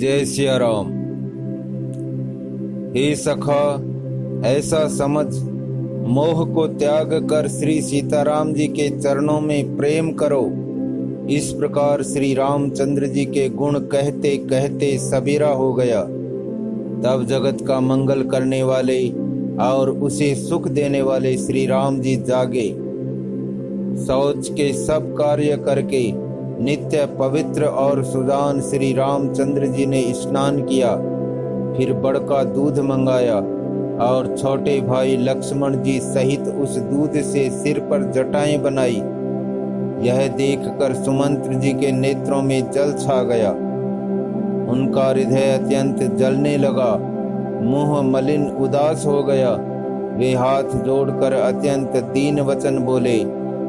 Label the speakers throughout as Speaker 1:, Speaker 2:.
Speaker 1: जय सिया राम। हे सखा, ऐसा समझ, मोह को त्याग कर श्री सीताराम जी के चरणों में प्रेम करो। इस प्रकार श्री रामचंद्र जी के गुण कहते कहते सबेरा हो गया। तब जगत का मंगल करने वाले और उसे सुख देने वाले श्री राम जी जागे। शौच के सब कार्य करके नित्य पवित्र और सुजान श्री रामचंद्र जी ने स्नान किया। फिर बड़का दूध मंगाया और छोटे भाई लक्ष्मण जी सहित उस दूध से सिर पर जटाएं बनाई। यह देखकर सुमंत्र जी के नेत्रों में जल छा गया। उनका हृदय अत्यंत जलने लगा, मुंह मलिन उदास हो गया। वे हाथ जोड़कर अत्यंत दीन वचन बोले,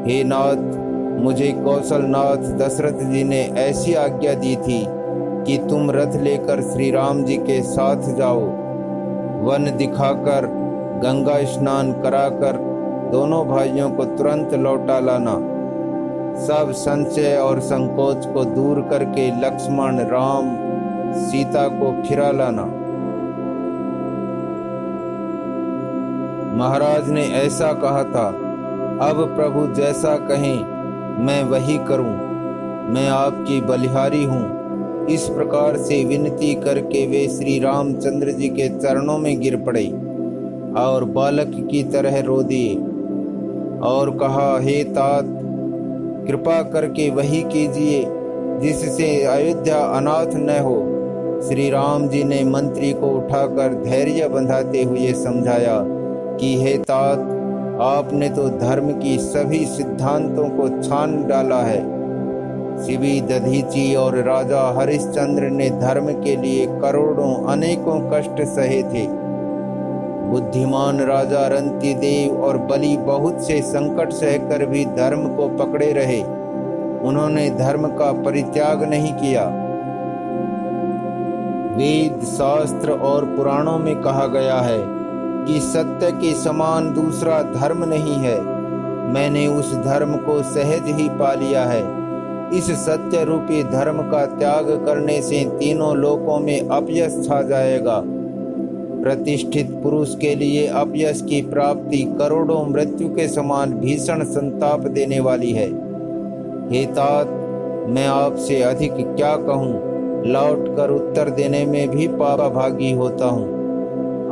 Speaker 1: हे नाथ, मुझे कौशलनाथ दशरथ जी ने ऐसी आज्ञा दी थी कि तुम रथ लेकर श्री राम जी के साथ जाओ। वन दिखाकर गंगा स्नान कराकर दोनों भाइयों को तुरंत लौटा लाना। सब संशय और संकोच को दूर करके लक्ष्मण, राम, सीता को फिरा लाना। महाराज ने ऐसा कहा था, अब प्रभु जैसा कहें मैं वही करूं। मैं आपकी बलिहारी हूं। इस प्रकार से विनती करके वे श्री रामचंद्र जी के चरणों में गिर पड़े और बालक की तरह रो दिए और कहा, हे तात, कृपा करके वही कीजिए जिससे अयोध्या अनाथ न हो। श्री राम जी ने मंत्री को उठाकर धैर्य बंधाते हुए समझाया कि हे तात, आपने तो धर्म की सभी सिद्धांतों को छान डाला है। शिवी दधीची और राजा हरिश्चंद्र ने धर्म के लिए करोड़ों अनेकों कष्ट सहे थे। बुद्धिमान राजा रंतिदेव और बलि बहुत से संकट सहकर भी धर्म को पकड़े रहे। उन्होंने धर्म का परित्याग नहीं किया। वेद, शास्त्र और पुराणों में कहा गया है कि सत्य के समान दूसरा धर्म नहीं है। मैंने उस धर्म को सहज ही पा लिया है। इस सत्य रूपी धर्म का त्याग करने से तीनों लोकों में अपयश छा जाएगा। प्रतिष्ठित पुरुष के लिए अपयश की प्राप्ति करोड़ों मृत्यु के समान भीषण संताप देने वाली है। हे तात, मैं आपसे अधिक क्या कहूँ, लौट कर उत्तर देने में भी पापाभागी होता हूँ।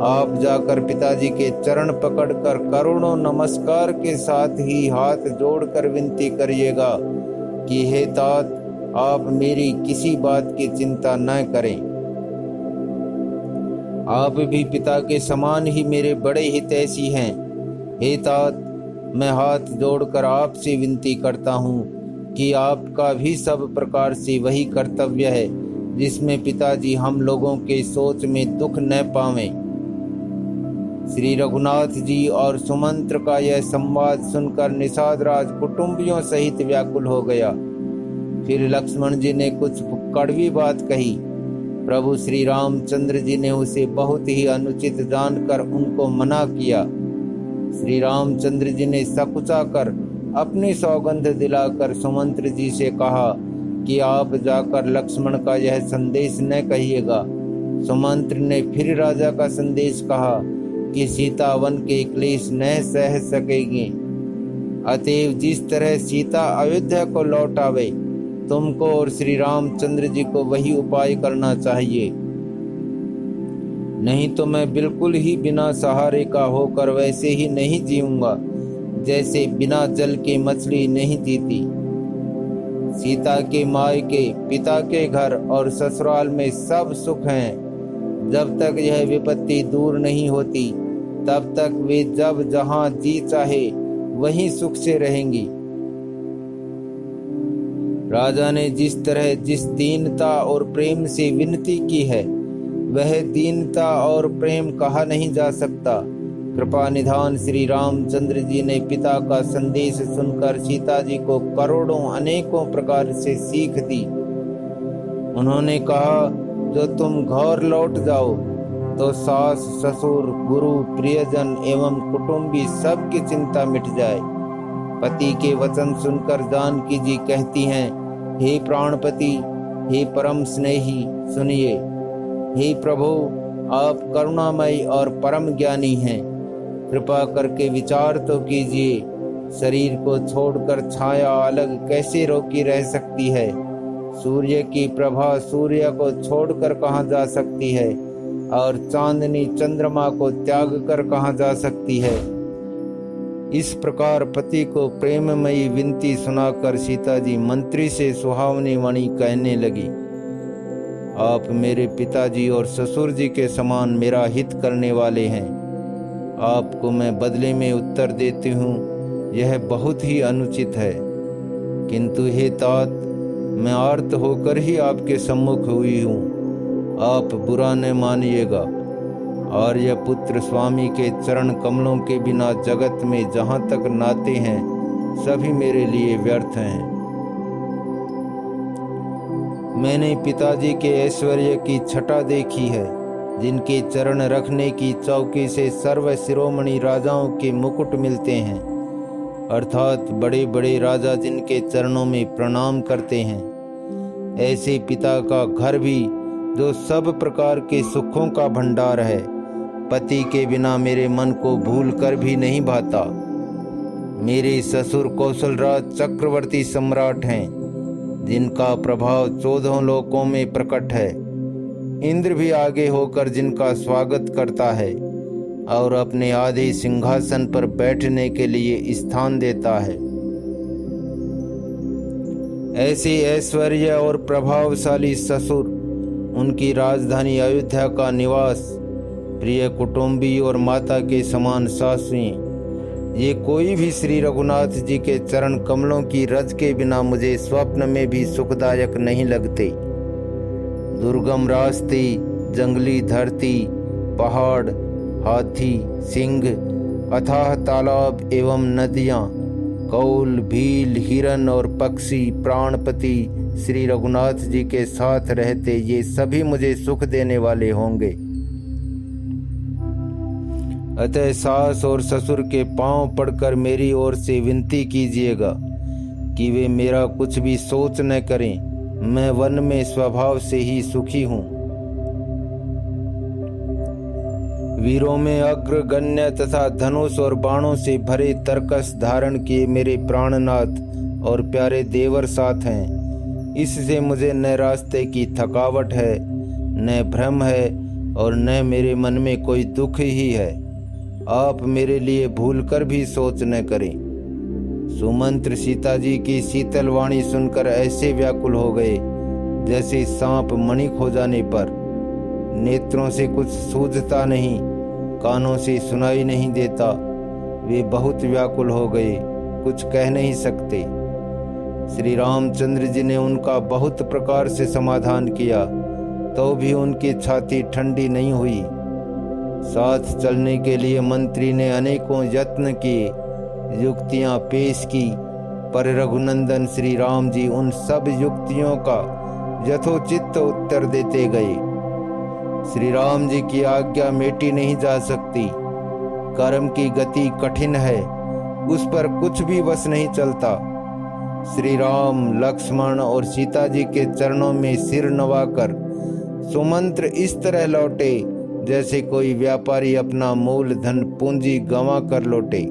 Speaker 1: आप जाकर पिताजी के चरण पकड़कर करोड़ों नमस्कार के साथ ही हाथ जोड़कर विनती करिएगा कि हे तात, आप मेरी किसी बात की चिंता न करें। आप भी पिता के समान ही मेरे बड़े हितैषी हैं। हे तात, मैं हाथ जोड़कर आपसे विनती करता हूँ कि आपका भी सब प्रकार से वही कर्तव्य है जिसमें पिताजी हम लोगों के सोच में दुख न पावें। श्री रघुनाथ जी और सुमंत्र का यह संवाद सुनकर निषाद राज कुटुंबियों सहित व्याकुल हो गया। फिर लक्ष्मण जी ने कुछ कड़वी बात कही। प्रभु श्री रामचंद्र जी ने उसे बहुत ही अनुचित जानकर उनको मना किया। श्री रामचंद्र जी ने सकुचा कर अपनी सौगंध दिलाकर सुमंत्र जी से कहा कि आप जाकर लक्ष्मण का यह संदेश न कहिएगा। सुमंत्र ने फिर राजा का संदेश कहा कि सीता वन के क्लेश न सह सकेगी। अतएव जिस तरह सीता अयोध्या को लौट आवे, तुमको और श्री रामचंद्र जी को वही उपाय करना चाहिए। नहीं तो मैं बिल्कुल ही बिना सहारे का होकर वैसे ही नहीं जीऊंगा जैसे बिना जल के मछली नहीं जीती। सीता के मायके, पिता के घर और ससुराल में सब सुख हैं। जब तक यह विपत्ति दूर नहीं होती तब तक वे जब जहां जी चाहे वहीं सुख से रहेंगी। राजा ने जिस तरह जिस दीनता और प्रेम से विनती की है, वह दीनता और प्रेम कहा नहीं जा सकता। कृपा निधान श्री रामचंद्र जी ने पिता का संदेश सुनकर सीता जी को करोड़ों अनेकों प्रकार से सीख दी। उन्होंने कहा, जो तुम घर लौट जाओ तो सास, ससुर, गुरु, प्रियजन एवं कुटुंबी सबकी चिंता मिट जाए। पति के वचन सुनकर जानकी जी कहती हैं, हे प्राणपति, हे परम स्नेही, सुनिए, हे प्रभु, आप करुणामयी और परम ज्ञानी हैं, कृपा करके विचार तो कीजिए, शरीर को छोड़कर छाया अलग कैसे रोकी रह सकती है? सूर्य की प्रभा सूर्य को छोड़कर कहाँ जा सकती है, और चांदनी चंद्रमा को त्याग कर कहाँ जा सकती है? इस प्रकार पति को प्रेममयी विनती सुनाकर सीता जी मंत्री से सुहावनी वाणी कहने लगी। आप मेरे पिताजी और ससुर जी के समान मेरा हित करने वाले हैं। आपको मैं बदले में उत्तर देती हूँ, यह बहुत ही अनुचित है, किंतु हे तात, मैं आर्त होकर ही आपके सम्मुख हुई हूँ, आप बुरा न मानिएगा। आर्य पुत्र स्वामी के चरण कमलों के बिना जगत में जहाँ तक नाते हैं सभी मेरे लिए व्यर्थ हैं। मैंने पिताजी के ऐश्वर्य की छटा देखी है, जिनके चरण रखने की चौकी से सर्व शिरोमणि राजाओं के मुकुट मिलते हैं, अर्थात बड़े बड़े राजा जिनके चरणों में प्रणाम करते हैं। ऐसे पिता का घर भी, जो सब प्रकार के सुखों का भंडार है, पति के बिना मेरे मन को भूल कर भी नहीं भाता। मेरे ससुर कौशलराज चक्रवर्ती सम्राट हैं, जिनका प्रभाव 14 लोकों में प्रकट है। इंद्र भी आगे होकर जिनका स्वागत करता है और अपने आधे सिंहासन पर बैठने के लिए स्थान देता है। ऐसे ऐश्वर्य और प्रभावशाली ससुर, उनकी राजधानी अयोध्या का निवास, प्रिय कुटुंबी और माता के समान सासुएं, ये कोई भी श्री रघुनाथ जी के चरण कमलों की रज के बिना मुझे स्वप्न में भी सुखदायक नहीं लगते। दुर्गम रास्ते, जंगली धरती, पहाड़, हाथी, सिंह, अथाह तालाब एवं नदियाँ, कौल, भील, हिरन और पक्षी प्राणपति श्री रघुनाथ जी के साथ रहते, ये सभी मुझे सुख देने वाले होंगे। अतः सास और ससुर के पांव पड़कर मेरी ओर से विनती कीजिएगा कि वे मेरा कुछ भी सोच न करें। मैं वन में स्वभाव से ही सुखी हूँ। वीरों में अग्रगण्य तथा धनुष और बाणों से भरे तरकस धारण किए मेरे प्राणनाथ और प्यारे देवर साथ हैं। इससे मुझे न रास्ते की थकावट है, न भ्रम है, और न मेरे मन में कोई दुख ही है। आप मेरे लिए भूलकर भी सोच न करें। सुमंत्र सीता जी की शीतल वाणी सुनकर ऐसे व्याकुल हो गए जैसे सांप मणिक हो जाने पर। नेत्रों से कुछ सूझता नहीं, कानों से सुनाई नहीं देता। वे बहुत व्याकुल हो गए, कुछ कह नहीं सकते। श्री रामचंद्र जी ने उनका बहुत प्रकार से समाधान किया, तो भी उनकी छाती ठंडी नहीं हुई। साथ चलने के लिए मंत्री ने अनेकों यत्न किए, युक्तियां पेश की, पर रघुनंदन श्री राम जी उन सब युक्तियों का यथोचित उत्तर देते गए। श्री राम जी की आज्ञा मेटी नहीं जा सकती। कर्म की गति कठिन है, उस पर कुछ भी वश नहीं चलता। श्री राम, लक्ष्मण और सीता जी के चरणों में सिर नवाकर सुमंत्र इस तरह लौटे जैसे कोई व्यापारी अपना मूलधन पूंजी गंवा कर लौटे।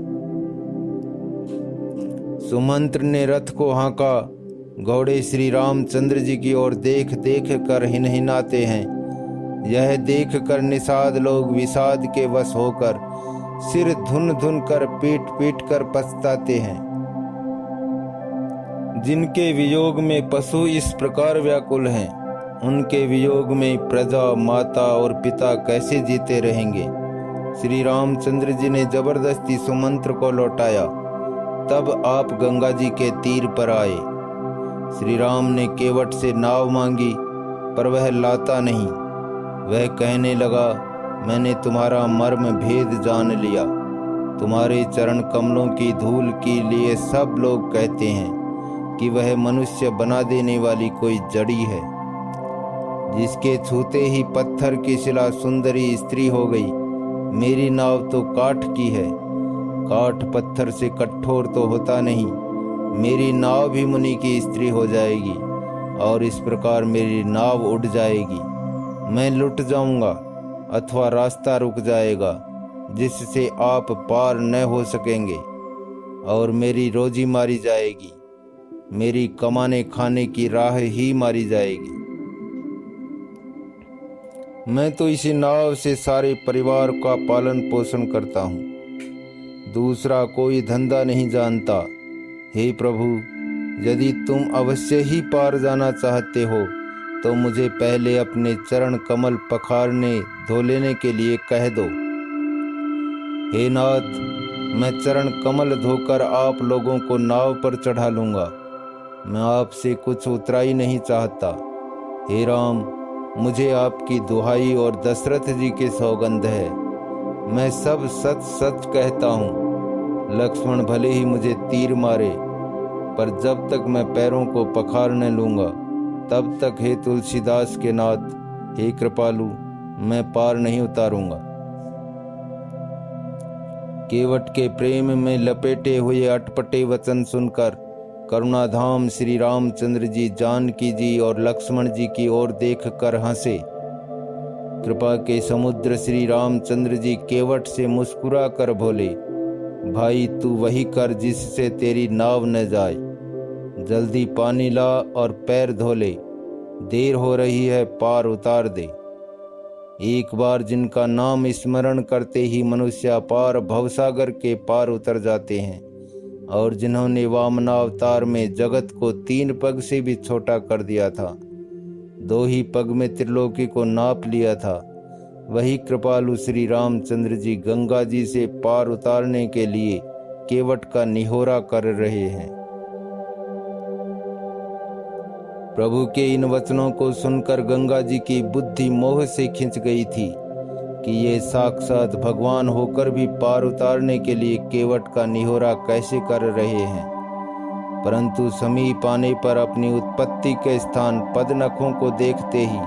Speaker 1: सुमंत्र ने रथ को हाँका। घोड़े श्री रामचंद्र जी की ओर देख देख कर हिनहिनाते हैं। यह देख कर निषाद लोग विषाद के वश होकर सिर धुन धुन कर पीट पीट कर पछताते हैं। जिनके वियोग में पशु इस प्रकार व्याकुल हैं, उनके वियोग में प्रजा, माता और पिता कैसे जीते रहेंगे। श्री रामचंद्र जी ने जबरदस्ती सुमंत्र को लौटाया। तब आप गंगा जी के तीर पर आए। श्री राम ने केवट से नाव मांगी, पर वह लाता नहीं। वह कहने लगा, मैंने तुम्हारा मर्म भेद जान लिया। तुम्हारे चरण कमलों की धूल के लिए सब लोग कहते हैं कि वह मनुष्य बना देने वाली कोई जड़ी है, जिसके छूते ही पत्थर की शिला सुंदरी स्त्री हो गई। मेरी नाव तो काठ की है, काठ पत्थर से कठोर तो होता नहीं। मेरी नाव भी मुनि की स्त्री हो जाएगी और इस प्रकार मेरी नाव उड़ जाएगी। मैं लुट जाऊंगा अथवा रास्ता रुक जाएगा, जिससे आप पार न हो सकेंगे, और मेरी रोजी मारी जाएगी, मेरी कमाने खाने की राह ही मारी जाएगी। मैं तो इसी नाव से सारे परिवार का पालन पोषण करता हूँ, दूसरा कोई धंधा नहीं जानता। हे प्रभु, यदि तुम अवश्य ही पार जाना चाहते हो तो मुझे पहले अपने चरण कमल पखारने धो लेने के लिए कह दो। हे नाथ, मैं चरण कमल धोकर आप लोगों को नाव पर चढ़ा लूंगा। मैं आपसे कुछ उतराई नहीं चाहता। हे राम, मुझे आपकी दुहाई और दशरथ जी के सौगंध है, मैं सब सच सच कहता हूँ। लक्ष्मण भले ही मुझे तीर मारे, पर जब तक मैं पैरों को पखारने लूंगा तब तक हे तुलसीदास के नाथ, हे कृपालु, मैं पार नहीं उतारूंगा। केवट के प्रेम में लपेटे हुए अटपटे वचन सुनकर करुणाधाम श्री रामचंद्र जी जानकी जी और लक्ष्मण जी की ओर देख कर हंसे। कृपा के समुद्र श्री रामचंद्र जी केवट से मुस्कुरा कर बोले, भाई तू वही कर जिससे तेरी नाव न जाए। जल्दी पानी ला और पैर धो ले, देर हो रही है, पार उतार दे। एक बार जिनका नाम स्मरण करते ही मनुष्य अपार भवसागर के पार उतर जाते हैं, और जिन्होंने वामनावतार में जगत को 3 पग से भी छोटा कर दिया था, 2 ही पग में त्रिलोकी को नाप लिया था, वही कृपालु श्री रामचंद्र जी गंगा जी से पार उतारने के लिए केवट का निहोरा कर रहे हैं। प्रभु के इन वचनों को सुनकर गंगा जी की बुद्धि मोह से खिंच गई थी कि ये साक्षात भगवान होकर भी पार उतारने के लिए केवट का निहोरा कैसे कर रहे हैं। परंतु समीप आने पर अपनी उत्पत्ति के स्थान पदनखों को देखते ही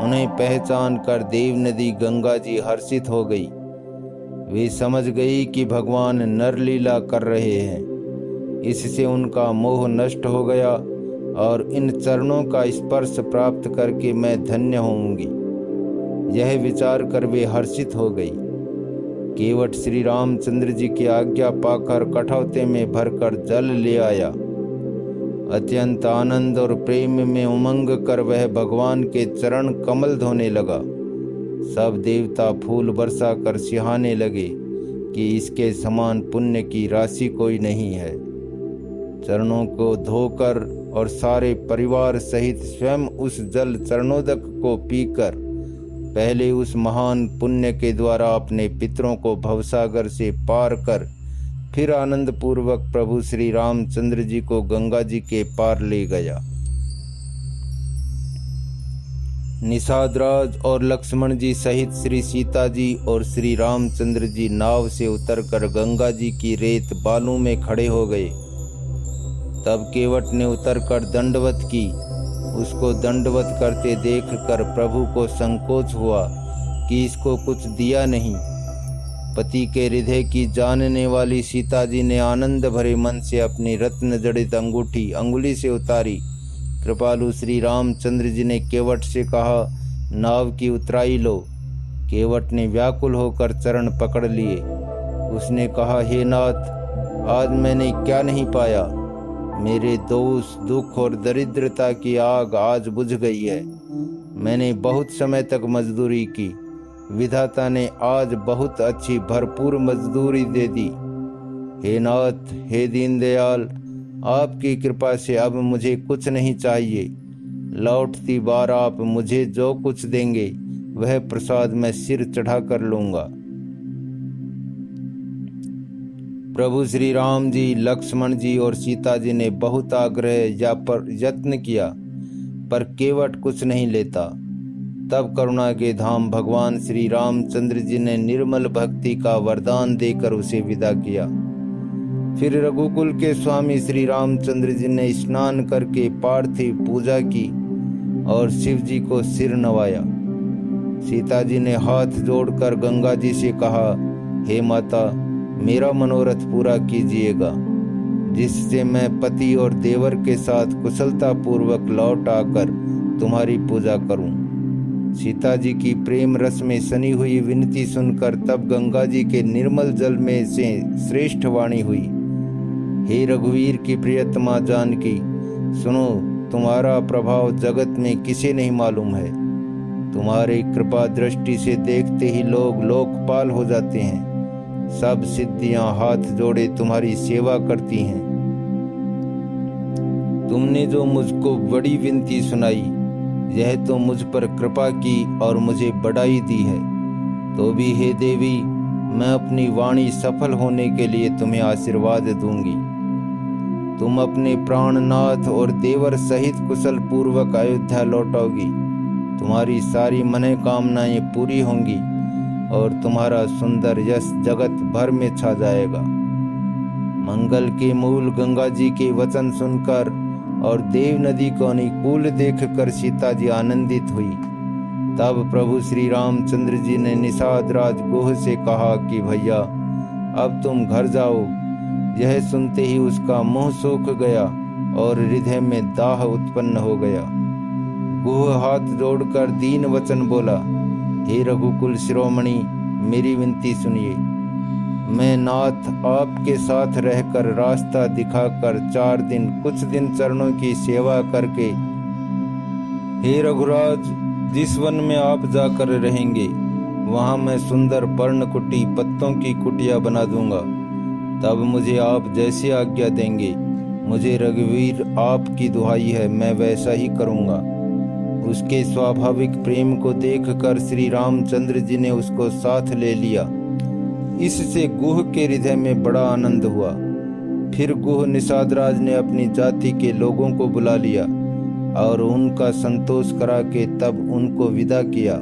Speaker 1: उन्हें पहचान कर देव नदी गंगा जी हर्षित हो गई। वे समझ गई कि भगवान नरलीला कर रहे हैं। इससे उनका मोह नष्ट हो गया और इन चरणों का स्पर्श प्राप्त करके मैं धन्य होंगी, यह विचार कर वे हर्षित हो गई। केवट श्री रामचंद्र जी की आज्ञा पाकर कठौते में भरकर जल ले आया। अत्यंत आनंद और प्रेम में उमंग कर वह भगवान के चरण कमल धोने लगा। सब देवता फूल बरसा कर सिहाने लगे कि इसके समान पुण्य की राशि कोई नहीं है। चरणों को धोकर और सारे परिवार सहित स्वयं उस जल चरणोदक को पीकर पहले उस महान पुण्य के द्वारा अपने पितरों को भवसागर से पार कर फिर आनंद पूर्वक प्रभु श्री रामचंद्र जी को गंगा जी के पार ले गया। निषादराज और लक्ष्मण जी सहित श्री सीता जी और श्री रामचंद्र जी नाव से उतरकर गंगा जी की रेत बालू में खड़े हो गए। तब केवट ने उतरकर दंडवत की। उसको दंडवत करते देखकर प्रभु को संकोच हुआ कि इसको कुछ दिया नहीं। पति के हृदय की जानने वाली सीता जी ने आनंद भरे मन से अपनी रत्न जड़ित अंगूठी अंगुली से उतारी। कृपालु श्री रामचंद्र जी ने केवट से कहा, नाव की उतराई लो। केवट ने व्याकुल होकर चरण पकड़ लिए। उसने कहा, हे नाथ, आज मैंने क्या नहीं पाया। मेरे दोष, दुख और दरिद्रता की आग आज बुझ गई है। मैंने बहुत समय तक मजदूरी की, विधाता ने आज बहुत अच्छी भरपूर मजदूरी दे दी। हे नाथ, हे दीनदयाल, आपकी कृपा से अब मुझे कुछ नहीं चाहिए। लौटती बार आप मुझे जो कुछ देंगे वह प्रसाद मैं सिर चढ़ा कर लूंगा। प्रभु श्री राम जी, लक्ष्मण जी और सीता जी ने बहुत आग्रह या पर यत्न किया, पर केवट कुछ नहीं लेता। तब करुणा के धाम भगवान श्री रामचंद्र जी ने निर्मल भक्ति का वरदान देकर उसे विदा किया। फिर रघुकुल के स्वामी श्री रामचंद्र जी ने स्नान करके पार्थिव पूजा की और शिव जी को सिर नवाया। सीता जी ने हाथ जोड़कर गंगा जी से कहा, हे माता, मेरा मनोरथ पूरा कीजिएगा, जिससे मैं पति और देवर के साथ कुशलता पूर्वक लौट आकर तुम्हारी पूजा करूं। सीता जी की प्रेम रस में सनी हुई विनती सुनकर तब गंगा जी के निर्मल जल में से श्रेष्ठ वाणी हुई। हे रघुवीर की प्रियतमा जानकी, सुनो, तुम्हारा प्रभाव जगत में किसे नहीं मालूम है। तुम्हारी कृपा दृष्टि से देखते ही लोग लोकपाल हो जाते हैं। सब सिद्धियां हाथ जोड़े तुम्हारी सेवा करती हैं। तुमने जो मुझको बड़ी विनती सुनाई, यह तो मुझ पर कृपा की और मुझे बढ़ाई दी है। तो भी हे देवी, मैं अपनी वाणी सफल होने के लिए तुम्हें आशीर्वाद दूंगी। तुम अपने प्राणनाथ और देवर सहित कुशल पूर्वक अयोध्या लौटोगी। तुम्हारी सारी मनोकामनाएं पूरी होंगी और तुम्हारा सुंदर यश जगत भर में छा जाएगा। मंगल के मूल गंगा जी के वचन सुनकर और देव नदी को अनुकूल देखकर सीता जी आनंदित हुई। तब प्रभु श्री रामचंद्र जी ने निषाद राज गुह से कहा कि भैया, अब तुम घर जाओ। यह सुनते ही उसका मुंह सूख गया और हृदय में दाह उत्पन्न हो गया। गुह हाथ जोड़कर दीन वचन बोला, हे रघुकुल शिरोमणि, मेरी विनती सुनिए। मैं नाथ आपके साथ रहकर रास्ता दिखाकर 4 दिन कुछ दिन चरणों की सेवा करके, हे रघुराज, जिस वन में आप जाकर रहेंगे वहां मैं सुंदर पर्णकुटी पत्तों की कुटिया बना दूंगा। तब मुझे आप जैसी आज्ञा देंगे, मुझे रघुवीर आपकी दुहाई है, मैं वैसा ही करूंगा। उसके स्वाभाविक प्रेम को देखकर श्री रामचंद्र जी ने उसको साथ ले लिया। इससे गुह के हृदय में बड़ा आनंद हुआ। फिर गुह निषादराज ने अपनी जाति के लोगों को बुला लिया और उनका संतोष करा के तब उनको विदा किया।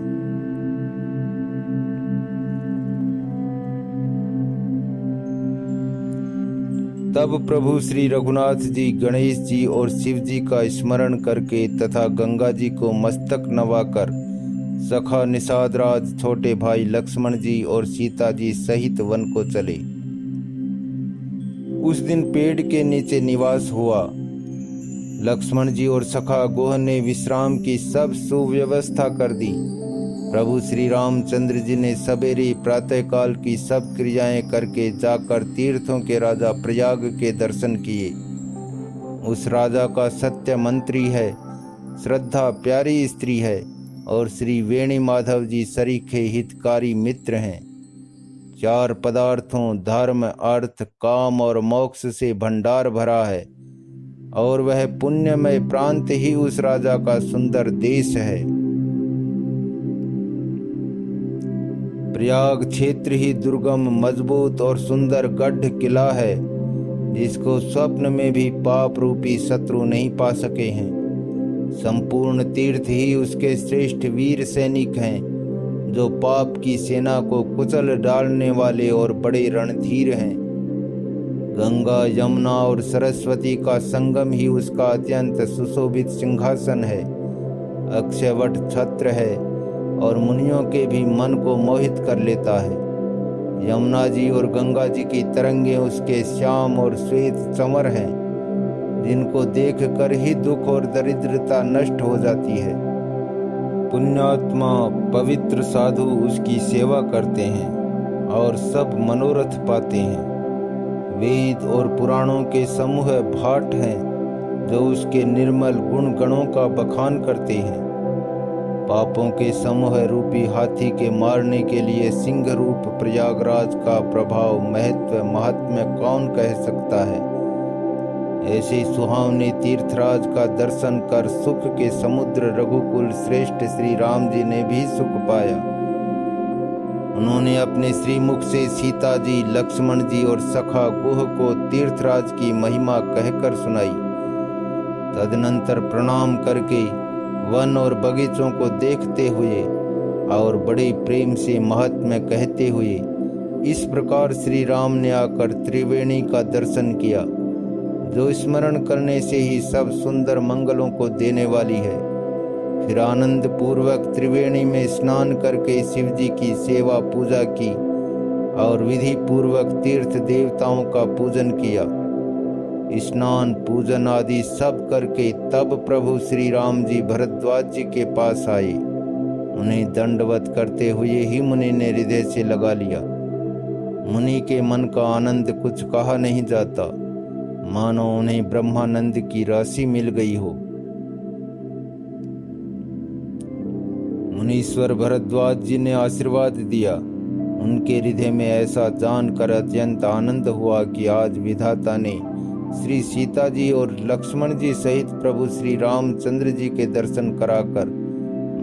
Speaker 1: तब प्रभु श्री रघुनाथ जी गणेश जी और शिव जी का स्मरण करके तथा गंगा जी को मस्तक नवाकर सखा निषादराज, छोटे भाई लक्ष्मण जी और सीता जी सहित वन को चले। उस दिन पेड़ के नीचे निवास हुआ। लक्ष्मण जी और सखा गुह ने विश्राम की सब सुव्यवस्था कर दी। प्रभु श्री रामचंद्र जी ने सवेरे प्रातःकाल की सब क्रियाएं करके जाकर तीर्थों के राजा प्रयाग के दर्शन किए। उस राजा का सत्य मंत्री है, श्रद्धा प्यारी स्त्री है और श्री वेणी माधव जी सरीखे हितकारी मित्र हैं। 4 पदार्थों धर्म, अर्थ, काम और मोक्ष से भंडार भरा है और वह पुण्यमय प्रांत ही उस राजा का सुंदर देश है। प्रयाग क्षेत्र ही दुर्गम, मजबूत और सुंदर गढ़ किला है, जिसको स्वप्न में भी पाप रूपी शत्रु नहीं पा सके हैं। संपूर्ण तीर्थ ही उसके श्रेष्ठ वीर सैनिक हैं, जो पाप की सेना को कुचल डालने वाले और बड़े रणधीर हैं। गंगा, यमुना और सरस्वती का संगम ही उसका अत्यंत सुशोभित सिंहासन है। अक्षयवट छत्र है और मुनियों के भी मन को मोहित कर लेता है। यमुना जी और गंगा जी की तरंगे उसके श्याम और श्वेत चमर हैं, जिनको देखकर ही दुख और दरिद्रता नष्ट हो जाती है। पुण्यात्मा पवित्र साधु उसकी सेवा करते हैं और सब मनोरथ पाते हैं। वेद और पुराणों के समूह भाट हैं, जो उसके निर्मल गुण गणों का बखान करते हैं। पापों के समूह रूपी हाथी के मारने के लिए सिंह रूप प्रयागराज का प्रभाव, महत्व, महात्म्य कौन कह सकता है। ऐसे सुहावने तीर्थराज का दर्शन कर सुख के समुद्र रघुकुल श्रेष्ठ श्री राम जी ने भी सुख पाया। उन्होंने अपने श्रीमुख से सीता जी, लक्ष्मण जी और सखा गुह को तीर्थराज की महिमा कहकर सुनाई। तदनंतर प्रणाम करके वन और बगीचों को देखते हुए और बड़े प्रेम से महात्म्य कहते हुए इस प्रकार श्री राम ने आकर त्रिवेणी का दर्शन किया, जो स्मरण करने से ही सब सुंदर मंगलों को देने वाली है। फिर आनंद पूर्वक त्रिवेणी में स्नान करके शिव जी की सेवा पूजा की और विधि पूर्वक तीर्थ देवताओं का पूजन किया। स्नान पूजन आदि सब करके तब प्रभु श्री राम जी भरद्वाज जी के पास आए। उन्हें दंडवत करते हुए ही मुनि ने हृदय से लगा लिया। मुनि के मन का आनंद कुछ कहा नहीं जाता, मानो उन्हें ब्रह्मानंद की राशि मिल गई हो। मुनीश्वर भरद्वाज जी ने आशीर्वाद दिया। उनके हृदय में ऐसा जानकर अत्यंत आनंद हुआ कि आज विधाता ने श्री सीता जी और लक्ष्मण जी सहित प्रभु श्री रामचंद्र जी के दर्शन कराकर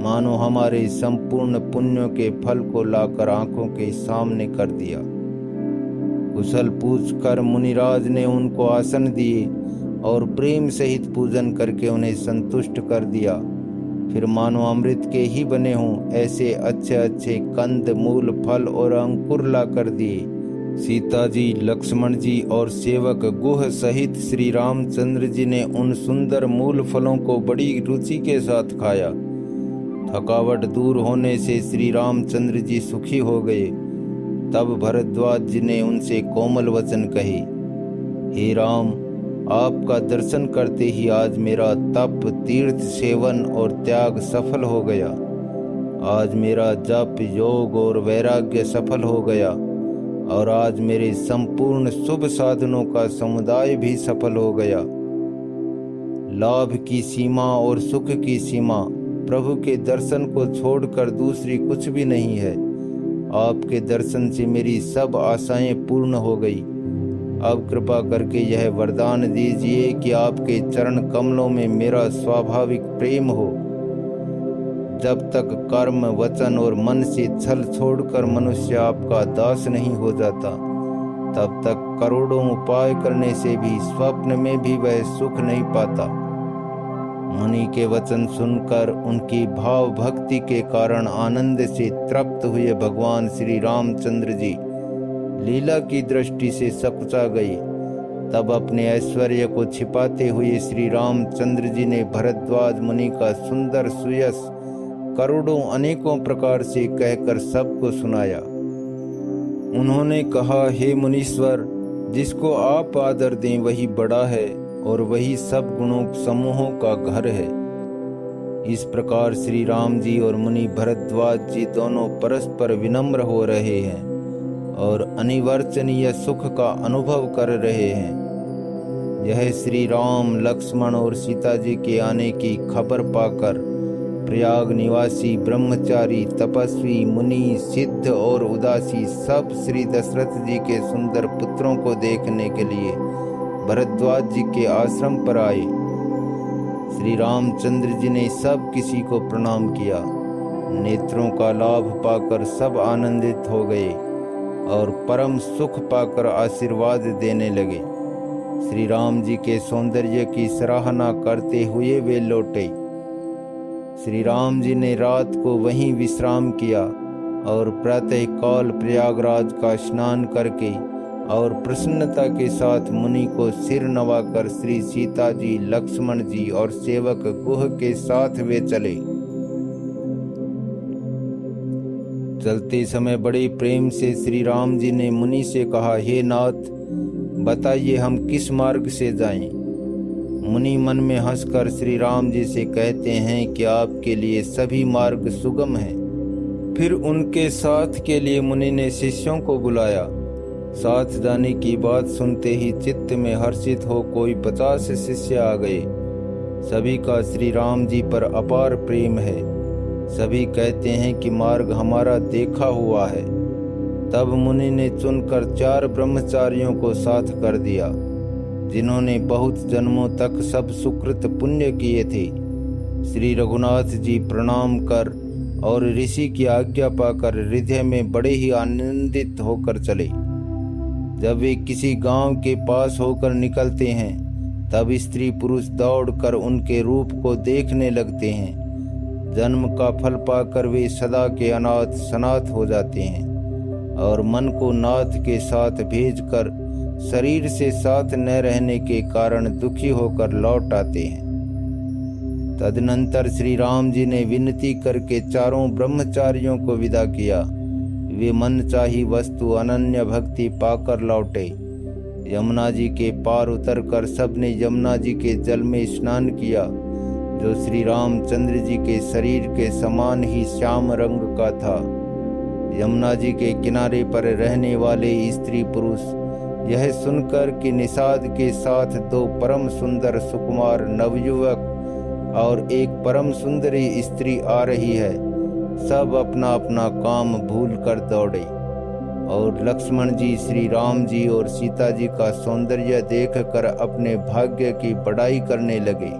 Speaker 1: मानो हमारे संपूर्ण पुण्यों के फल को लाकर आंखों के सामने कर दिया। कुशल पूछकर मुनिराज ने उनको आसन दिए और प्रेम सहित पूजन करके उन्हें संतुष्ट कर दिया। फिर मानो अमृत के ही बने हों ऐसे अच्छे अच्छे कंद, मूल, फल और अंकुर ला कर दिए। सीता जी, लक्ष्मण जी और सेवक गुह सहित श्री रामचंद्र जी ने उन सुंदर मूल फलों को बड़ी रुचि के साथ खाया। थकावट दूर होने से श्री रामचंद्र जी सुखी हो गए। तब भरद्वाज जी ने उनसे कोमल वचन कहे, हे राम, आपका दर्शन करते ही आज मेरा तप, तीर्थ सेवन और त्याग सफल हो गया। आज मेरा जप, योग और वैराग्य सफल हो गया और आज मेरे संपूर्ण शुभ साधनों का समुदाय भी सफल हो गया। लाभ की सीमा और सुख की सीमा प्रभु के दर्शन को छोड़कर दूसरी कुछ भी नहीं है। आपके दर्शन से मेरी सब आशाएं पूर्ण हो गई। अब कृपा करके यह वरदान दीजिए कि आपके चरण कमलों में मेरा स्वाभाविक प्रेम हो। जब तक कर्म, वचन और मन से छल छोड़कर मनुष्य आपका दास नहीं हो जाता, तब तक करोड़ों उपाय करने से भी स्वप्न में भी वह सुख नहीं पाता। मुनि के वचन सुनकर उनकी भाव भक्ति के कारण आनंद से तृप्त हुए भगवान श्री रामचंद्र जी लीला की दृष्टि से सकुचा गए। तब अपने ऐश्वर्य को छिपाते हुए श्री रामचंद्र जी ने भरद्वाज मुनि का सुंदर सुयश करोड़ों अनेकों प्रकार से कहकर सबको सुनाया। उन्होंने कहा, हे मुनीश्वर, जिसको आप आदर दें वही बड़ा है और वही सब गुणों समूहों का घर है। इस प्रकार श्री राम जी और मुनि भरद्वाज जी दोनों परस्पर विनम्र हो रहे हैं और अनिवर्चनीय सुख का अनुभव कर रहे हैं। यह श्री राम, लक्ष्मण और सीता जी के आने की खबर पाकर प्रयाग निवासी ब्रह्मचारी, तपस्वी, मुनि, सिद्ध और उदासी सब श्री दशरथ जी के सुंदर पुत्रों को देखने के लिए भरद्वाज जी के आश्रम पर आए। श्री रामचंद्र जी ने सब किसी को प्रणाम किया। नेत्रों का लाभ पाकर सब आनंदित हो गए और परम सुख पाकर आशीर्वाद देने लगे। श्री राम जी के सौंदर्य की सराहना करते हुए वे लौटे। श्री राम जी ने रात को वहीं विश्राम किया और प्रातः काल प्रयागराज का स्नान करके और प्रसन्नता के साथ मुनि को सिर नवाकर श्री सीता जी, लक्ष्मण जी और सेवक गुह के साथ वे चले। चलते समय बड़े प्रेम से श्री राम जी ने मुनि से कहा, हे नाथ, बताइए हम किस मार्ग से जाएं? मुनि मन में हंसकर श्री राम जी से कहते हैं कि आपके लिए सभी मार्ग सुगम हैं। फिर उनके साथ के लिए मुनि ने शिष्यों को बुलाया। साथ जाने की बात सुनते ही चित्त में हर्षित हो कोई 50 शिष्य आ गए। सभी का श्री राम जी पर अपार प्रेम है। सभी कहते हैं कि मार्ग हमारा देखा हुआ है। तब मुनि ने चुनकर 4 ब्रह्मचारियों को साथ कर दिया, जिन्होंने बहुत जन्मों तक सब सुकृत पुण्य किए थे। श्री रघुनाथ जी प्रणाम कर और ऋषि की आज्ञा पाकर हृदय में बड़े ही आनंदित होकर चले। जब वे किसी गांव के पास होकर निकलते हैं, तब स्त्री पुरुष दौड़कर उनके रूप को देखने लगते हैं। जन्म का फल पाकर वे सदा के अनाथ सनाथ हो जाते हैं और मन को नाथ के साथ भेजकर शरीर से साथ न रहने के कारण दुखी होकर लौट आते हैं। तदनंतर श्री राम जी ने विनती करके 4 ब्रह्मचारियों को विदा किया। वे मनचाही वस्तु अनन्य भक्ति पाकर लौटे। यमुना जी के पार उतरकर सबने यमुना जी के जल में स्नान किया। जो श्री रामचंद्र जी के शरीर के समान ही श्याम रंग का था। यमुना जी के किनारे पर रहने वाले स्त्री पुरुष यह सुनकर कि निषाद के साथ दो परम सुंदर सुकुमार नवयुवक और एक परम सुंदरी स्त्री आ रही है, सब अपना अपना काम भूल कर दौड़े और लक्ष्मण जी, श्री राम जी और सीता जी का सौंदर्य देखकर अपने भाग्य की बड़ाई करने लगे।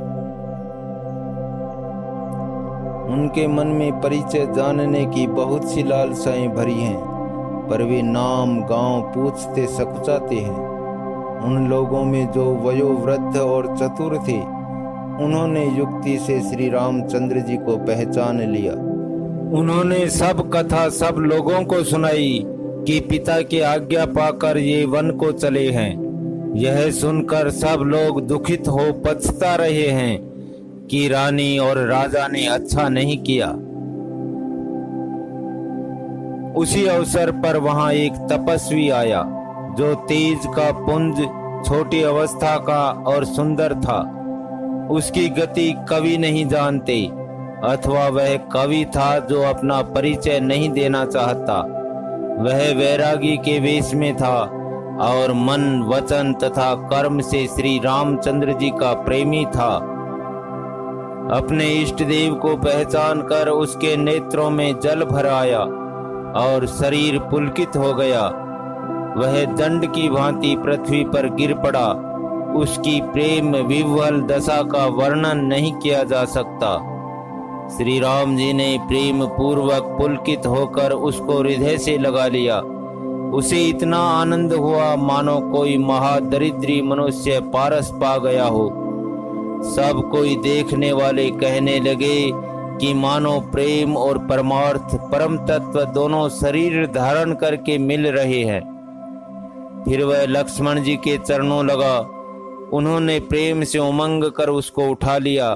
Speaker 1: उनके मन में परिचय जानने की बहुत सी लालसाएं भरी हैं, पर वे नाम गांव पूछते सकुचाते हैं। उन लोगों में जो वयोवृद्ध और चतुर थे, उन्होंने युक्ति से श्री रामचंद्र जी को पहचान लिया। उन्होंने सब कथा सब लोगों को सुनाई कि पिता की आज्ञा पाकर ये वन को चले हैं। यह सुनकर सब लोग दुखित हो पछता रहे हैं कि रानी और राजा ने अच्छा नहीं किया। उसी अवसर पर वहां एक तपस्वी आया, जो तेज का पुंज, छोटी अवस्था का और सुंदर था। उसकी गति कवि नहीं जानते, अथवा वह कवि था जो अपना परिचय नहीं देना चाहता। वह वैरागी के वेश में था और मन, वचन तथा कर्म से श्री रामचंद्र जी का प्रेमी था। अपने इष्ट देव को पहचान कर उसके नेत्रों में जल भर आया और शरीर पुलकित हो गया। वह दंड की भांति पृथ्वी पर गिर पड़ा। उसकी प्रेम विह्वल दशा का वर्णन नहीं किया जा सकता। श्री राम जी ने प्रेम पूर्वक पुलकित होकर उसको हृदय से लगा लिया। उसे इतना आनंद हुआ मानो कोई महादरिद्री मनुष्य पारस पा गया हो। सब कोई देखने वाले कहने लगे कि मानो प्रेम और परमार्थ, परम तत्व दोनों शरीर धारण करके मिल रहे हैं। फिर वह लक्ष्मण जी के चरणों लगा। उन्होंने प्रेम से उमंग कर उसको उठा लिया।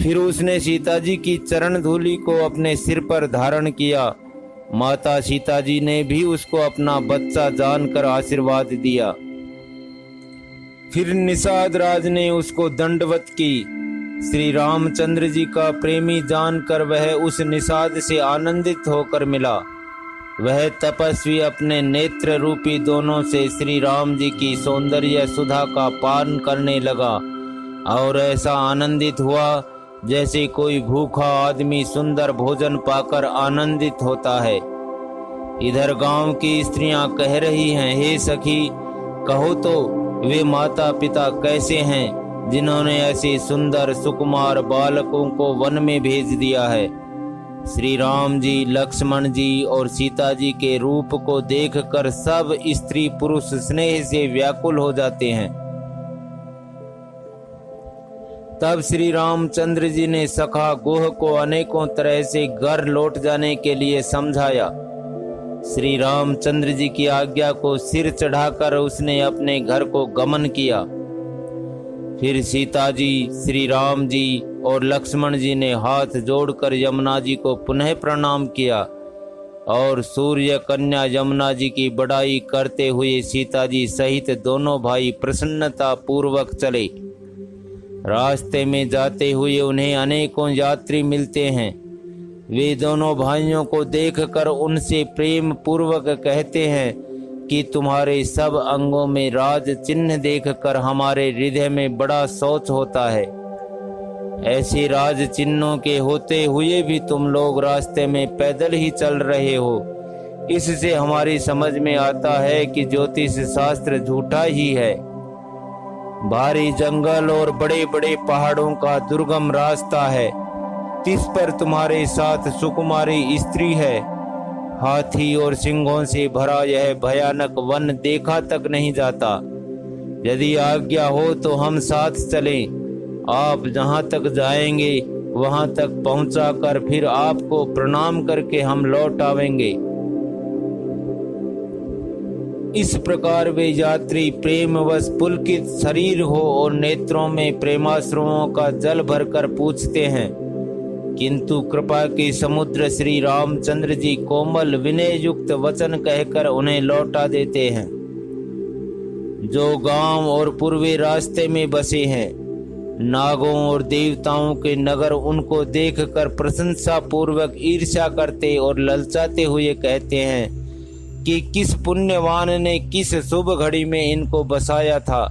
Speaker 1: फिर उसने सीता जी की चरण धूलि को अपने सिर पर धारण किया। माता सीता जी ने भी उसको अपना बच्चा जानकर आशीर्वाद दिया। फिर निषाद राज ने उसको दंडवत की। श्री रामचंद्र जी का प्रेमी जानकर वह उस निषाद से आनंदित होकर मिला। वह तपस्वी अपने नेत्र रूपी दोनों से श्री राम जी की सौंदर्य सुधा का पान करने लगा और ऐसा आनंदित हुआ जैसे कोई भूखा आदमी सुंदर भोजन पाकर आनंदित होता है। इधर गांव की स्त्रियां कह रही हैं, हे सखी, कहो तो वे माता पिता कैसे हैं जिन्होंने ऐसे सुंदर सुकुमार बालकों को वन में भेज दिया है। श्री राम जी, लक्ष्मण जी और सीता जी के रूप को देखकर सब स्त्री पुरुष स्नेह से व्याकुल हो जाते हैं। तब श्री रामचंद्र जी ने सखा गोह को अनेकों तरह से घर लौट जाने के लिए समझाया। श्री रामचंद्र जी की आज्ञा को सिर चढ़ाकर उसने अपने घर को गमन किया। फिर सीता जी, श्री राम जी और लक्ष्मण जी ने हाथ जोड़कर यमुना जी को पुनः प्रणाम किया और सूर्य कन्या यमुना जी की बड़ाई करते हुए सीता जी सहित दोनों भाई प्रसन्नता पूर्वक चले। रास्ते में जाते हुए उन्हें अनेकों यात्री मिलते हैं। वे दोनों भाइयों को देखकर उनसे प्रेम पूर्वक कहते हैं कि तुम्हारे सब अंगों में राज चिन्ह देखकर हमारे हृदय में बड़ा शौच होता है। ऐसे राज चिन्हों के होते हुए भी तुम लोग रास्ते में पैदल ही चल रहे हो। इससे हमारी समझ में आता है कि ज्योतिष शास्त्र झूठा ही है। भारी जंगल और बड़े बड़े पहाड़ों का दुर्गम रास्ता है। तिस पर तुम्हारे साथ सुकुमारी स्त्री है। हाथी और सिंहों से भरा यह भयानक वन देखा तक नहीं जाता। यदि आज्ञा हो तो हम साथ चलें। आप जहां तक जाएंगे वहां तक पहुंचाकर फिर आपको प्रणाम करके हम लौट आवेंगे। इस प्रकार वे यात्री प्रेमवश पुलकित शरीर हो और नेत्रों में प्रेमाश्रुओं का जल भरकर पूछते हैं, किंतु कृपा के समुद्र श्री रामचंद्र जी कोमल विनय युक्त वचन कहकर उन्हें लौटा देते हैं। जो गांव और पूर्वी रास्ते में बसे हैं नागों और देवताओं के नगर उनको देखकर प्रशंसा पूर्वक ईर्ष्या करते और ललचाते हुए कहते हैं कि किस पुण्यवान ने किस शुभ घड़ी में इनको बसाया था,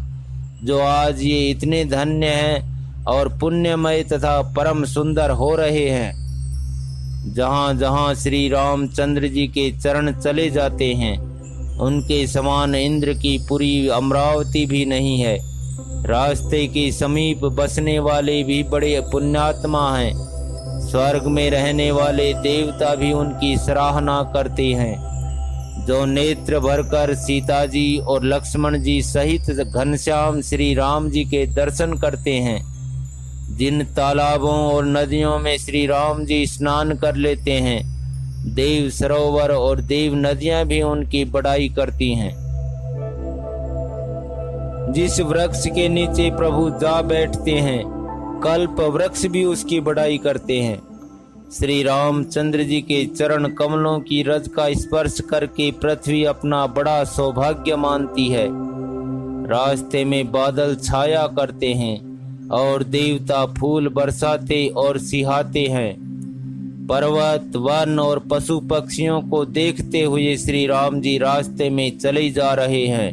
Speaker 1: जो आज ये इतने धन्य हैं और पुण्यमय तथा परम सुंदर हो रहे हैं। जहाँ जहाँ श्री रामचंद्र जी के चरण चले जाते हैं, उनके समान इंद्र की पुरी अमरावती भी नहीं है। रास्ते के समीप बसने वाले भी बड़े पुण्यात्मा हैं। स्वर्ग में रहने वाले देवता भी उनकी सराहना करते हैं, जो नेत्र भरकर सीता जी और लक्ष्मण जी सहित घनश्याम श्री राम जी के दर्शन करते हैं। जिन तालाबों और नदियों में श्री राम जी स्नान कर लेते हैं, देव सरोवर और देव नदियां भी उनकी बड़ाई करती हैं। जिस वृक्ष के नीचे प्रभु जा बैठते हैं, कल्प वृक्ष भी उसकी बड़ाई करते हैं। श्री रामचंद्र जी के चरण कमलों की रज का स्पर्श करके पृथ्वी अपना बड़ा सौभाग्य मानती है। रास्ते में बादल छाया करते हैं और देवता फूल बरसाते और सिहाते हैं। पर्वत, वन और पशु पक्षियों को देखते हुए श्री राम जी रास्ते में चले जा रहे हैं।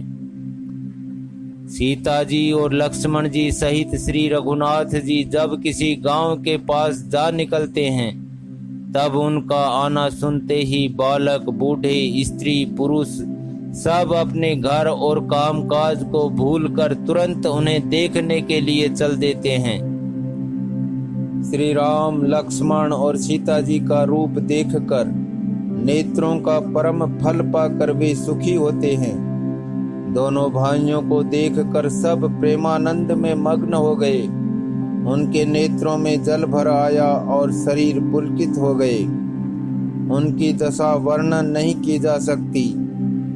Speaker 1: सीता जी और लक्ष्मण जी सहित श्री रघुनाथ जी जब किसी गांव के पास जा निकलते हैं, तब उनका आना सुनते ही बालक, बूढ़े, स्त्री, पुरुष सब अपने घर और कामकाज को भूलकर तुरंत उन्हें देखने के लिए चल देते हैं। श्री राम, लक्ष्मण और सीता जी का रूप देखकर नेत्रों का परम फल पाकर वे सुखी होते हैं। दोनों भाइयों को देखकर सब प्रेमानंद में मग्न हो गए। उनके नेत्रों में जल भर आया और शरीर पुलकित हो गए। उनकी दशा वर्णन नहीं की जा सकती,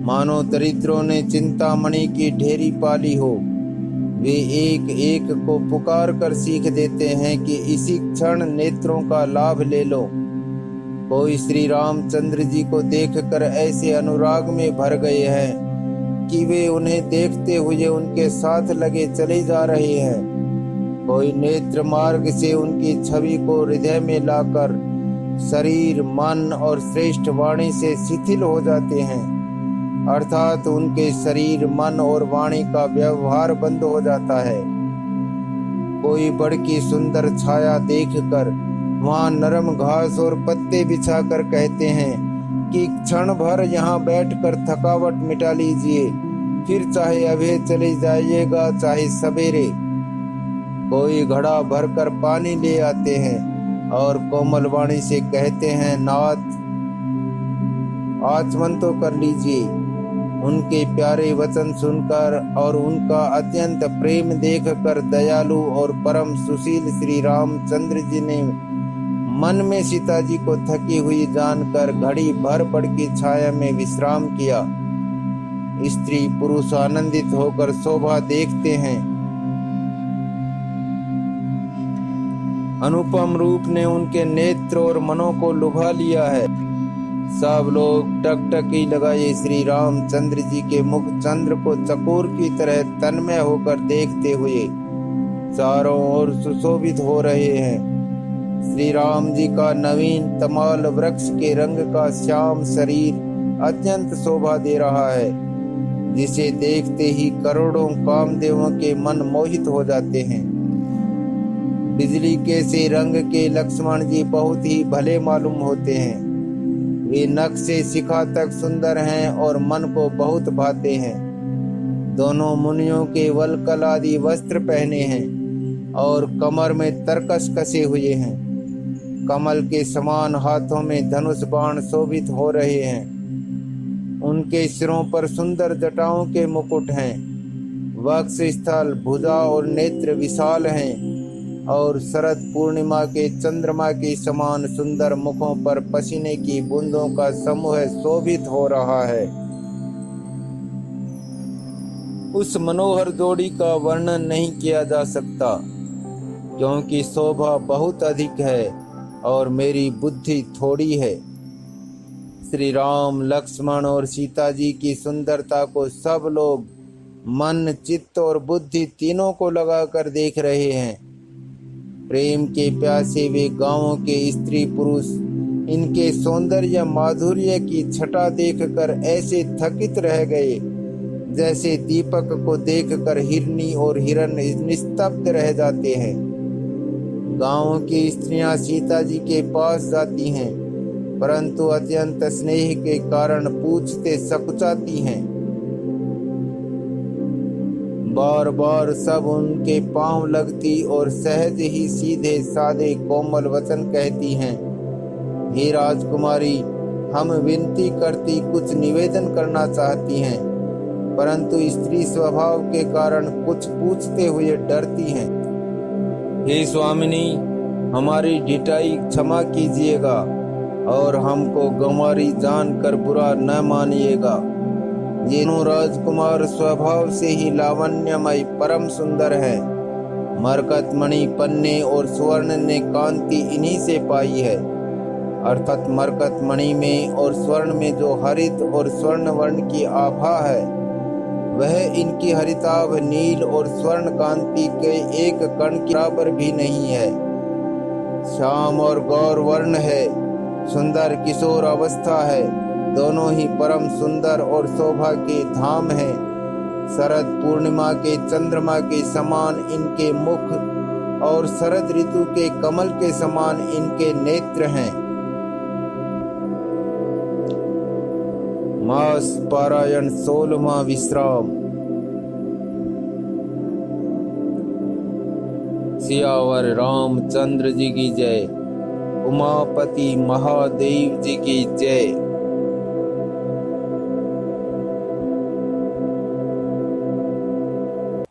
Speaker 1: मानो दरिद्रों ने चिंतामणि की ढेरी पाली हो। वे एक एक को पुकार कर सीख देते हैं कि इसी क्षण नेत्रों का लाभ ले लो। कोई श्री रामचंद्र जी को देखकर ऐसे अनुराग में भर गए हैं कि वे उन्हें देखते हुए उनके साथ लगे चले जा रहे हैं। कोई नेत्र मार्ग से उनकी छवि को हृदय में लाकर शरीर, मन और श्रेष्ठ वाणी से शिथिल हो जाते हैं, अर्थात उनके शरीर, मन और वाणी का व्यवहार बंद हो जाता है। कोई बड़की सुंदर छाया देखकर वहां नरम घास और पत्ते बिछाकर कहते हैं कि क्षण भर यहाँ बैठकर थकावट मिटा लीजिए, फिर चाहे अभी चले जाइएगा चाहे सवेरे। कोई घड़ा भरकर पानी ले आते हैं और कोमल वाणी से कहते हैं, नाथ आचमन तो कर लीजिए। उनके प्यारे वचन सुनकर और उनका अत्यंत प्रेम देखकर दयालु और परम सुशील श्री रामचंद्र जी ने मन में सीता जी को थकी हुई जानकर घड़ी भर बड़की छाया में विश्राम किया। स्त्री पुरुष आनंदित होकर शोभा देखते हैं। अनुपम रूप ने उनके नेत्र और मनों को लुभा लिया है। सब लोग टकटकी लगाए श्री रामचंद्र जी के मुख चंद्र को चकोर की तरह तन्मय होकर देखते हुए चारों ओर सुशोभित हो रहे हैं। श्री राम जी का नवीन तमाल वृक्ष के रंग का श्याम शरीर अत्यंत शोभा दे रहा है, जिसे देखते ही करोड़ों कामदेवों के मन मोहित हो जाते हैं। बिजली के से रंग के लक्ष्मण जी बहुत ही भले मालूम होते हैं। वे नख से शिखा तक सुंदर हैं और मन को बहुत भाते हैं। दोनों मुनियों के वलकल आदि वस्त्र पहने हैं और कमर में तरकस कसे हुए हैं। कमल के समान हाथों में धनुष बाण शोभित हो रहे हैं। उनके सिरों पर सुंदर जटाओं के मुकुट हैं। वक्ष स्थल, भुजा और नेत्र विशाल हैं और शरद पूर्णिमा के चंद्रमा के समान सुंदर मुखों पर पसीने की बूंदों का समूह शोभित हो रहा है। उस मनोहर जोड़ी का वर्णन नहीं किया जा सकता, क्योंकि शोभा बहुत अधिक है और मेरी बुद्धि थोड़ी है। श्री राम, लक्ष्मण और सीता जी की सुंदरता को सब लोग मन, चित्त और बुद्धि तीनों को लगाकर देख रहे हैं। प्रेम के प्यासे वे गांवों के स्त्री पुरुष इनके सौंदर्य माधुर्य की छटा देखकर ऐसे थकित रह गए जैसे दीपक को देखकर हिरनी और हिरन निस्तब्ध रह जाते हैं। गांवों की स्त्रियां सीता जी के पास जाती हैं, परंतु अत्यंत स्नेह के कारण पूछते सकुचाती हैं। बार बार सब उनके पांव लगती और सहज ही सीधे सादे कोमल वचन कहती हैं, हे राजकुमारी, हम विनती करती कुछ निवेदन करना चाहती हैं, परंतु स्त्री स्वभाव के कारण कुछ पूछते हुए डरती हैं। हे स्वामिनी, हमारी ढिठाई क्षमा कीजिएगा और हमको गंवारी जानकर बुरा न मानिएगा। ये राजकुमार स्वभाव से ही लावण्यमय परम सुंदर है। मरकत मणि पन्ने और स्वर्ण ने कांति इन्हीं से पाई है, अर्थात मरकत मणि में और स्वर्ण में जो हरित और स्वर्ण वर्ण की आभा है वह इनकी हरिताभ नील और स्वर्ण कांति के एक कण के बराबर भी नहीं है। श्याम और गौर वर्ण है, सुंदर किशोर अवस्था है, दोनों ही परम सुंदर और शोभा के धाम है। शरद पूर्णिमा के चंद्रमा के समान इनके मुख और शरद ऋतु के कमल के समान इनके नेत्र हैं। मास पारायण 16वां विश्राम। सियावर रामचंद्र जी की जय। उमापति महादेव जी की जय।